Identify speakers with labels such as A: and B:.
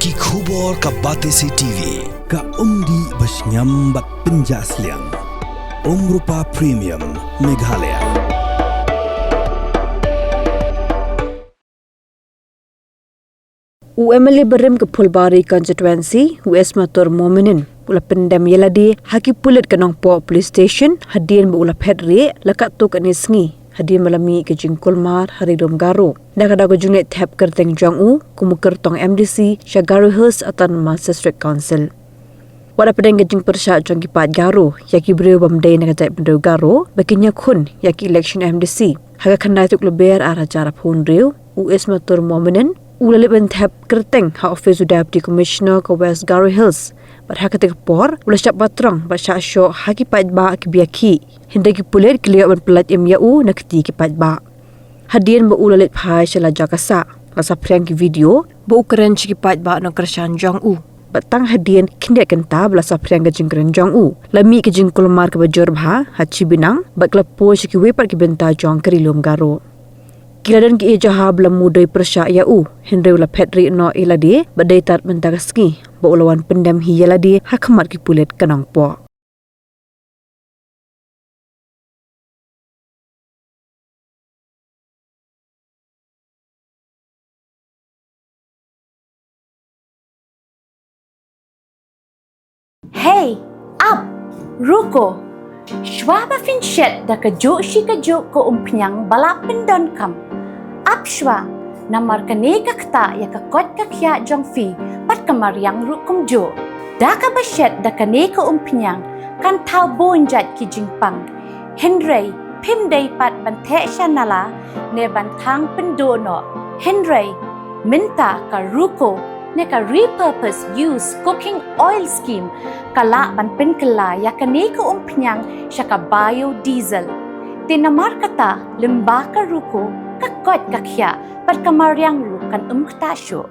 A: Ki khubor ka Batesi TV.
B: Ka umdi basnyam bak penjaslian. Rupa Premium Meghalaya.
C: UMLA Barim ke Pulbari constituency, Esmatur Mominin, ula Pyndem yeladi, haki Pulit ke Nongpoh Police Station, Hadien ula Jingphetrieh, lakat tu ke Sngi, Hadien malami ke Jingkulmar, Haridom Garo. Nakada ke Junit Thep Kerteng Jong-u, Kumukertong MDC, Syagari Hills Autonomous District Council. Wada pedeng ke Jingphetrieh Jong Kipat Garo, yaki beriu bamday nakajai pendau Garo, bakinya kun, yaki election MDC. Haga kandai tuk leber arah cara pun riu, Esmatur Mominin, ula liban thap kerteng ha office deputy commissioner ke West Garo Hills bar hakatik por ula syap batrang bar sya syo haki paid ba ki biaki hindai ki Pulit kliya ban pelat yau nak ti ki paid ba Hadien ba ula lit phai shala jakasa rasa priang ki video ba ukran ki paid ba no kershan jong batang Hadien kindia kenta bla sa priang ke jingkren jong lami ke jingkulmar ke bajor bha hachi binang ba klapo ki wepar ki benta jong kerilum Garo. Kiladan ki jaha belam mudai persya yau Henry ula Jingphetrieh no iladi badai tat mentagasngi ba ulawan Pyndem hi yaladi hakamat ki Pulit ke Nongpoh.
D: Hey, up, ruko. Shwaba finchet da kajuk shi kajuk ko umpiang balap pendon kam. Up shwa, namar kaneka kta ya kakot kakya jong fi pat kamar yang rukum jo. Da ka bashet da kaneka umpiang kan tau bonjat ki jingpang. Henry, pimday pat bante shanala ne bantang pendono. Henry, minta ka ruko ne ka repurpose use cooking oil scheme kala ban penkela ya kaneka umpiang syaka biodiesel. Tinamar kata lemba ka ruko kakot kakya pat kamar yang rukan kta syo.